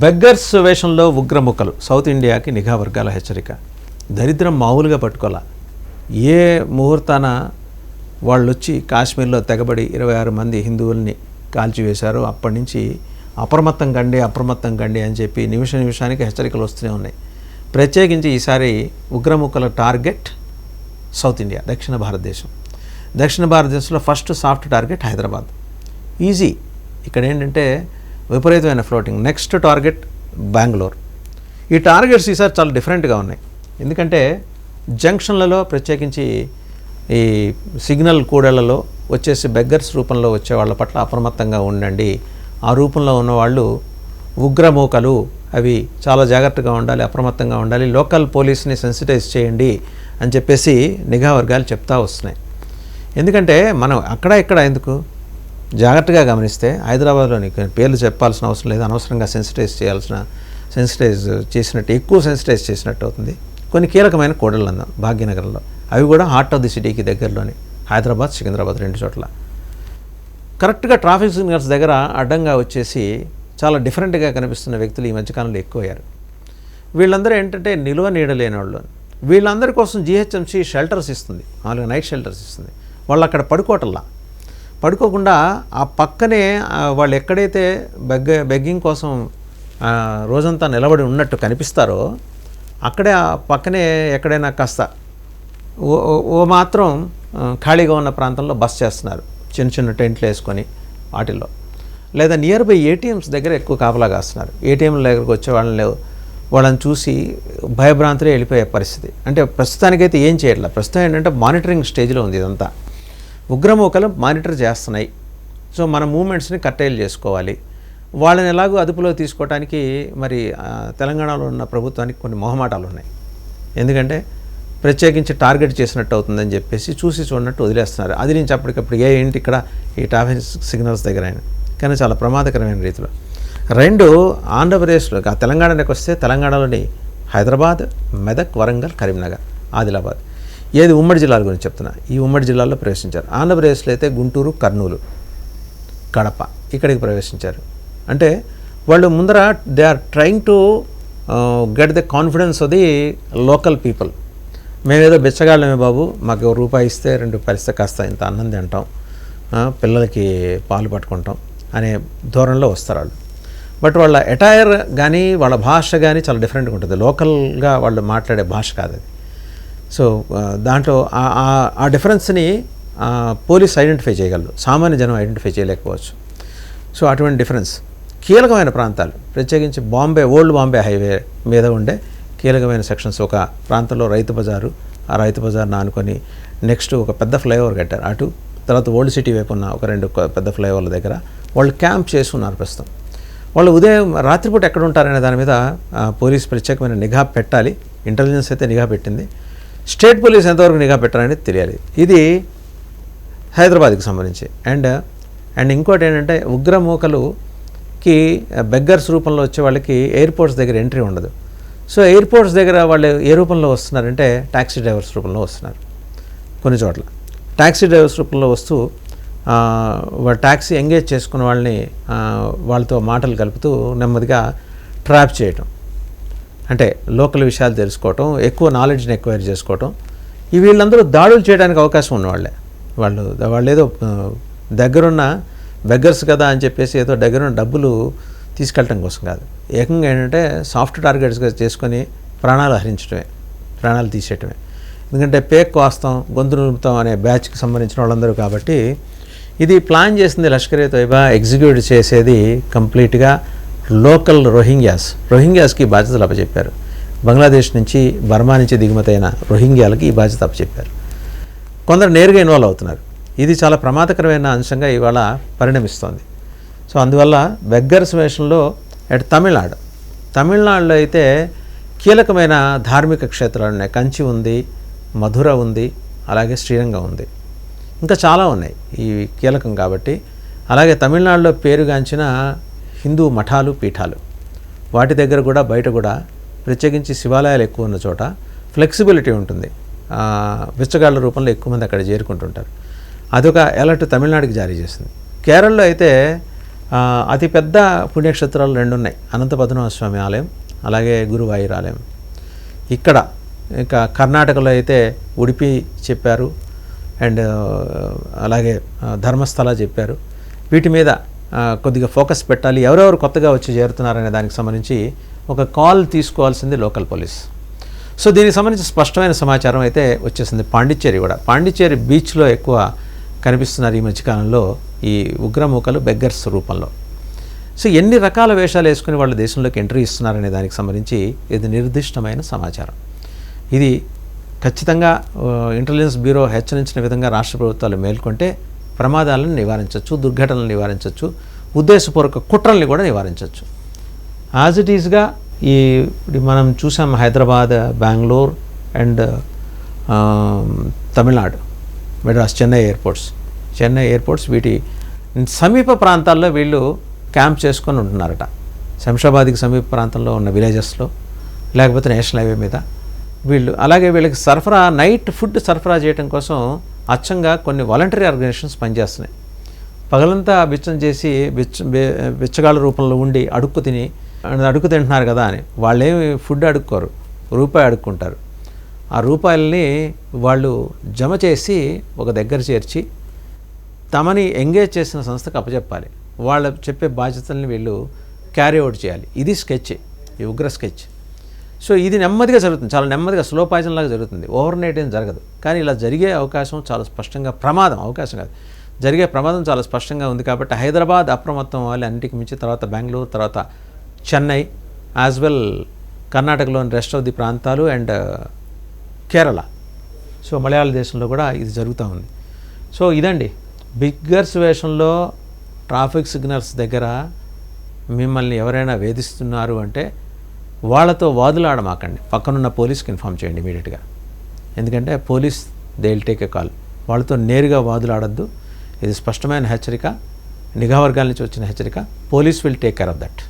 Beggars వేషంలో ఉగ్రముక్కలు south ఇండియాకి నిఘా వర్గాల హెచ్చరిక. దరిద్రం మామూలుగా పట్టుకోవాలా. ఏ ముహూర్తాన వాళ్ళు వచ్చి కాశ్మీర్లో తెగబడి 26 మంది హిందువుల్ని కాల్చివేశారో అప్పటి నుంచి అప్రమత్తం కండి అని చెప్పి నిమిషానికి హెచ్చరికలు వస్తూనే ఉన్నాయి. ప్రత్యేకించి ఈసారి ఉగ్రముక్కల టార్గెట్ సౌత్ ఇండియా, దక్షిణ భారతదేశంలో first soft target Hyderabad. Easy. ఇక్కడ ఏంటంటే విపరీతమైన ఫ్లోటింగ్. Next target Bengaluru. ఈ టార్గెట్స్ ఈసారి చాలా డిఫరెంట్గా ఉన్నాయి. ఎందుకంటే జంక్షన్లలో ప్రత్యేకించి ఈ సిగ్నల్ కూడళ్లలో వచ్చేసి బెగ్గర్స్ రూపంలో వచ్చే వాళ్ళ పట్ల అప్రమత్తంగా ఉండండి. ఆ రూపంలో ఉన్నవాళ్ళు ఉగ్రమూకలు, అవి చాలా జాగ్రత్తగా ఉండాలి, అప్రమత్తంగా ఉండాలి, లోకల్ పోలీస్ని సెన్సిటైజ్ చేయండి అని చెప్పేసి నిఘా వర్గాలు చెప్తా వస్తున్నాయి. ఎందుకంటే మనం అక్కడ ఇక్కడ ఎందుకు జాగ్రత్తగా గమనిస్తే హైదరాబాద్లోని పేర్లు చెప్పాల్సిన అవసరం లేదు, అనవసరంగా సెన్సిటైజ్ చేసినట్టు ఎక్కువ సెన్సిటైజ్ చేసినట్టు అవుతుంది. కొన్ని కీలకమైన కూడళ్ళు అందాం భాగ్యనగరంలో, అవి కూడా హార్ట్ ఆఫ్ ది సిటీకి దగ్గరలోని హైదరాబాద్, సికింద్రాబాద్ 2 చోట్ల కరెక్ట్గా ట్రాఫిక్ సిగ్నల్స్ దగ్గర అడ్డంగా వచ్చేసి చాలా డిఫరెంట్గా కనిపిస్తున్న వ్యక్తులు ఈ మధ్యకాలంలో ఎక్కువయ్యారు. వీళ్ళందరూ ఏంటంటే నిలువ నీడలేని వాళ్ళు. వీళ్ళందరి కోసం జీహెచ్ఎంసీ షెల్టర్స్ ఇస్తుంది, మామూలుగా నైట్ షెల్టర్స్ ఇస్తుంది. వాళ్ళు అక్కడ పడుకోకుండా ఆ పక్కనే వాళ్ళు ఎక్కడైతే బెగ్గింగ్ కోసం రోజంతా నిలబడి ఉన్నట్టు కనిపిస్తారో అక్కడే ఆ పక్కనే ఎక్కడైనా కాస్త ఓ మాత్రం ఖాళీగా ఉన్న ప్రాంతంలో బస్ చేస్తున్నారు, చిన్న టెంట్లు వేసుకొని వాటిల్లో. లేదా నియర్ బై ఏటీఎంస్ దగ్గర ఎక్కువ కాపలా కాస్తున్నారు. ఏటీఎంల దగ్గరకు వచ్చే వాళ్ళని చూసి భయభ్రాంతులే వెళ్ళిపోయే పరిస్థితి. అంటే ప్రస్తుతానికైతే ఏం చేయట్లేదు. ప్రస్తుతం ఏంటంటే మానిటరింగ్ స్టేజ్లో ఉంది ఇదంతా. ఉగ్రమూకలు మానిటర్ చేస్తున్నాయి. సో మన మూమెంట్స్ని కట్టేలు చేసుకోవాలి. వాళ్ళని ఎలాగో అదుపులో తీసుకోవడానికి మరి తెలంగాణలో ఉన్న ప్రభుత్వానికి కొన్ని మొహమాటాలు ఉన్నాయి. ఎందుకంటే ప్రత్యేకించి టార్గెట్ చేసినట్టు అవుతుందని చెప్పేసి చూసి చూడనట్టు వదిలేస్తున్నారు. అది నుంచి అప్పటికప్పుడు ఏంటి ఇక్కడ ఈ ట్రాఫిక్ సిగ్నల్స్ దగ్గర అయినా కానీ చాలా ప్రమాదకరమైన రీతిలో. 2 ఆంధ్రప్రదేశ్లో తెలంగాణకి వస్తే తెలంగాణలోని హైదరాబాద్, మెదక్, వరంగల్, కరీంనగర్, ఆదిలాబాద్, ఏది ఉమ్మడి జిల్లాల గురించి చెప్తున్నా. ఈ ఉమ్మడి జిల్లాల్లో ప్రవేశించారు. ఆంధ్రప్రదేశ్లో అయితే గుంటూరు, కర్నూలు, కడప ఇక్కడికి ప్రవేశించారు. అంటే వాళ్ళు ముందర they are trying to get the confidence of the local people. మేమేదో బిచ్చగాళ్ళమే బాబు, మాకు రూపాయి ఇస్తే 2 పరిస్థితి కాస్త ఇంత అన్నం తింటాం, పిల్లలకి పాలు పట్టుకుంటాం అనే ధోరణిలో వస్తారు వాళ్ళు. బట్ వాళ్ళ అటైర్ కానీ వాళ్ళ భాష కానీ చాలా డిఫరెంట్గా ఉంటుంది. లోకల్గా వాళ్ళు మాట్లాడే భాష కాదు అది. సో దాంట్లో ఆ డిఫరెన్స్ని పోలీస్ ఐడెంటిఫై చేయగలరు, సామాన్య జనం ఐడెంటిఫై చేయలేకపోవచ్చు. సో అటువంటి డిఫరెన్స్ కీలకమైన ప్రాంతాలు, ప్రత్యేకించి ఓల్డ్ బాంబే హైవే మీద ఉండే కీలకమైన సెక్షన్స్. ఒక ప్రాంతంలో రైతు బజారు, ఆ రైతు బజార్ను ఆనుకొని నెక్స్ట్ ఒక పెద్ద ఫ్లైఓవర్ కట్టారు అటు. తర్వాత ఓల్డ్ సిటీ వైపు ఉన్న ఒక 2 పెద్ద ఫ్లైఓవర్ల దగ్గర వాళ్ళు క్యాంప్ చేసి ఉన్నారు ప్రస్తుతం. వాళ్ళు రాత్రిపూట ఎక్కడ ఉంటారనే దాని మీద పోలీస్ ప్రత్యేకమైన నిఘా పెట్టాలి. ఇంటెలిజెన్స్ అయితే నిఘా పెట్టింది. స్టేట్ పోలీస్ ఎంతవరకు నిఘా పెట్టాలనేది తెలియాలి. ఇది హైదరాబాద్కి సంబంధించి. అండ్ ఇంకోటి ఏంటంటే ఉగ్రమూకలుకి బెగ్గర్స్ రూపంలో వచ్చే వాళ్ళకి ఎయిర్పోర్ట్స్ దగ్గర ఎంట్రీ ఉండదు. సో ఎయిర్పోర్ట్స్ దగ్గర వాళ్ళు ఏ రూపంలో వస్తున్నారంటే ట్యాక్సీ డ్రైవర్స్ రూపంలో వస్తున్నారు. కొన్ని చోట్ల ట్యాక్సీ డ్రైవర్స్ రూపంలో వస్తూ వాళ్ళు ట్యాక్సీ ఎంగేజ్ చేసుకున్న వాళ్ళని వాళ్ళతో మాటలు కలుపుతూ నెమ్మదిగా ట్రాప్ చేయటం, అంటే లోకల్ విషయాలు తెలుసుకోవటం, ఎక్కువ నాలెడ్జ్ని ఎక్వైర్ చేసుకోవటం. వీళ్ళందరూ దాడులు చేయడానికి అవకాశం ఉన్నవాళ్ళే. వాళ్ళు ఏదో దగ్గరున్న బెగ్గర్స్ కదా అని చెప్పేసి ఏదో దగ్గరున్న డబ్బులు తీసుకెళ్ళటం కోసం కాదు. ఏకంగా ఏంటంటే సాఫ్ట్ టార్గెట్స్గా చేసుకొని ప్రాణాలు తీసేయటమే. ఎందుకంటే పేక్ కోస్తాం, గొంతు నిలుపుతాం అనే బ్యాచ్కి సంబంధించిన వాళ్ళందరూ కాబట్టి ఇది ప్లాన్ చేసింది లష్కర్ ఏ తోయిబా, ఎగ్జిక్యూట్ చేసేది కంప్లీట్గా లోకల్ రోహింగ్యాస్కి బాధ్యతలు అప్పచెప్పారు. బంగ్లాదేశ్ నుంచి, బర్మా నుంచి దిగుమతైన రోహింగ్యాలకి ఈ బాధ్యత అప్పచెప్పారు. కొందరు నేరుగా ఇన్వాల్వ్ అవుతున్నారు. ఇది చాలా ప్రమాదకరమైన అంశంగా ఇవాళ పరిణమిస్తోంది. సో అందువల్ల బెగ్గర్స్ వేషంలో తమిళనాడులో అయితే కీలకమైన ధార్మిక క్షేత్రాలు ఉన్నాయి. కంచి ఉంది, మధుర ఉంది, అలాగే శ్రీరంగం ఉంది, ఇంకా చాలా ఉన్నాయి ఈ కీలకం కాబట్టి. అలాగే తమిళనాడులో పేరుగాంచిన హిందూ మఠాలు, పీఠాలు, వాటి దగ్గర కూడా బయట కూడా ప్రత్యేకించి శివాలయాలు ఎక్కువ ఉన్న చోట ఫ్లెక్సిబిలిటీ ఉంటుంది. బిచ్చగాళ్ళ రూపంలో ఎక్కువ మంది అక్కడ చేరుకుంటుంటారు. అదొక అలర్ట్ తమిళనాడుకి జారీ చేసింది. కేరళలో అయితే అతిపెద్ద పుణ్యక్షేత్రాలు 2 ఉన్నాయి. అనంత పద్మనాభ స్వామి ఆలయం, అలాగే గురువాయూర్ ఆలయం. ఇక్కడ ఇంకా కర్ణాటకలో అయితే ఉడిపి చెప్పారు, అండ్ అలాగే ధర్మస్థల చెప్పారు. వీటి మీద కొద్దిగా ఫోకస్ పెట్టాలి. ఎవరెవరు కొత్తగా వచ్చి చేరుతున్నారనే దానికి సంబంధించి ఒక కాల్ తీసుకోవాల్సింది లోకల్ పోలీస్. సో దీనికి సంబంధించి స్పష్టమైన సమాచారం అయితే వచ్చేసింది. పాండిచ్చేరి కూడా, పాండిచ్చేరి బీచ్లో ఎక్కువ కనిపిస్తున్నారు ఈ మధ్యకాలంలో ఈ ఉగ్రమూకలు బెగ్గర్స్ రూపంలో. సో ఎన్ని రకాల వేషాలు వేసుకుని వాళ్ళు దేశంలోకి ఎంట్రీ ఇస్తున్నారనే దానికి సంబంధించి ఇది నిర్దిష్టమైన సమాచారం. ఇది ఖచ్చితంగా ఇంటెలిజెన్స్ బ్యూరో హెచ్చరించిన విధంగా రాష్ట్ర ప్రభుత్వాలు మేల్కొంటే ప్రమాదాలను నివారించవచ్చు, దుర్ఘటనలను నివారించవచ్చు, ఉద్దేశపూర్వక కుట్రల్ని కూడా నివారించవచ్చు. యాజ్ ఇట్ ఈస్గా మనం చూసాం హైదరాబాద్, బెంగళూరు అండ్ తమిళనాడు, మెడ్రాస్, చెన్నై ఎయిర్పోర్ట్స్ వీటి సమీప ప్రాంతాల్లో వీళ్ళు క్యాంప్ చేసుకొని ఉంటున్నారట. శంషాబాద్కి సమీప ప్రాంతంలో ఉన్న విలేజెస్లో, లేకపోతే నేషనల్ హైవే మీద వీళ్ళు. అలాగే వీళ్ళకి నైట్ ఫుడ్ సరఫరా చేయడం కోసం అచ్చంగా కొన్ని వాలంటరీ ఆర్గనైజేషన్స్ పనిచేస్తున్నాయి. పగలంతా బిచ్చం చేసి బిచ్చగాళ్ళ రూపంలో ఉండి అడుక్కు తింటున్నారు కదా అని వాళ్ళేమి ఫుడ్ అడుక్కోరు, రూపాయి అడుక్కుంటారు. ఆ రూపాయలని వాళ్ళు జమ చేసి ఒక దగ్గర చేర్చి తమని ఎంగేజ్ చేసిన సంస్థకు అప్పచెప్పాలి. వాళ్ళు చెప్పే బాధ్యతల్ని వీళ్ళు క్యారీ అవుట్ చేయాలి. ఇది స్కెచ్, ఈ ఉగ్ర స్కెచ్. సో ఇది నెమ్మదిగా జరుగుతుంది, చాలా నెమ్మదిగా, స్లో పాయిజన్ లాగా జరుగుతుంది. ఓవర్ నైట్ ఏం జరగదు. కానీ ఇలా జరిగే అవకాశం చాలా స్పష్టంగా, జరిగే ప్రమాదం చాలా స్పష్టంగా ఉంది. కాబట్టి హైదరాబాద్ అప్రమత్తం అవ్వాలి అన్నిటికి మించి. తర్వాత బెంగళూరు, తర్వాత చెన్నై, యాజ్ వెల్ కర్ణాటకలోని రెస్ట్ ఆఫ్ ది ప్రాంతాలు అండ్ కేరళ. సో మలయాళ దేశంలో కూడా ఇది జరుగుతూ ఉంది. సో ఇదండి, బిగ్గర్స్ వేషంలో ట్రాఫిక్ సిగ్నల్స్ దగ్గర మిమ్మల్ని ఎవరైనా వేధిస్తున్నారు అంటే వాళ్ళతో వాదులాడమాకండి. పక్కనున్న పోలీస్కి ఇన్ఫామ్ చేయండి ఇమీడియట్గా. ఎందుకంటే police they will take a call. వాళ్ళతో నేరుగా వాదులాడద్దు. ఇది స్పష్టమైన హెచ్చరిక, నిఘా వర్గాల నుంచి వచ్చిన హెచ్చరిక. Police will take care of that.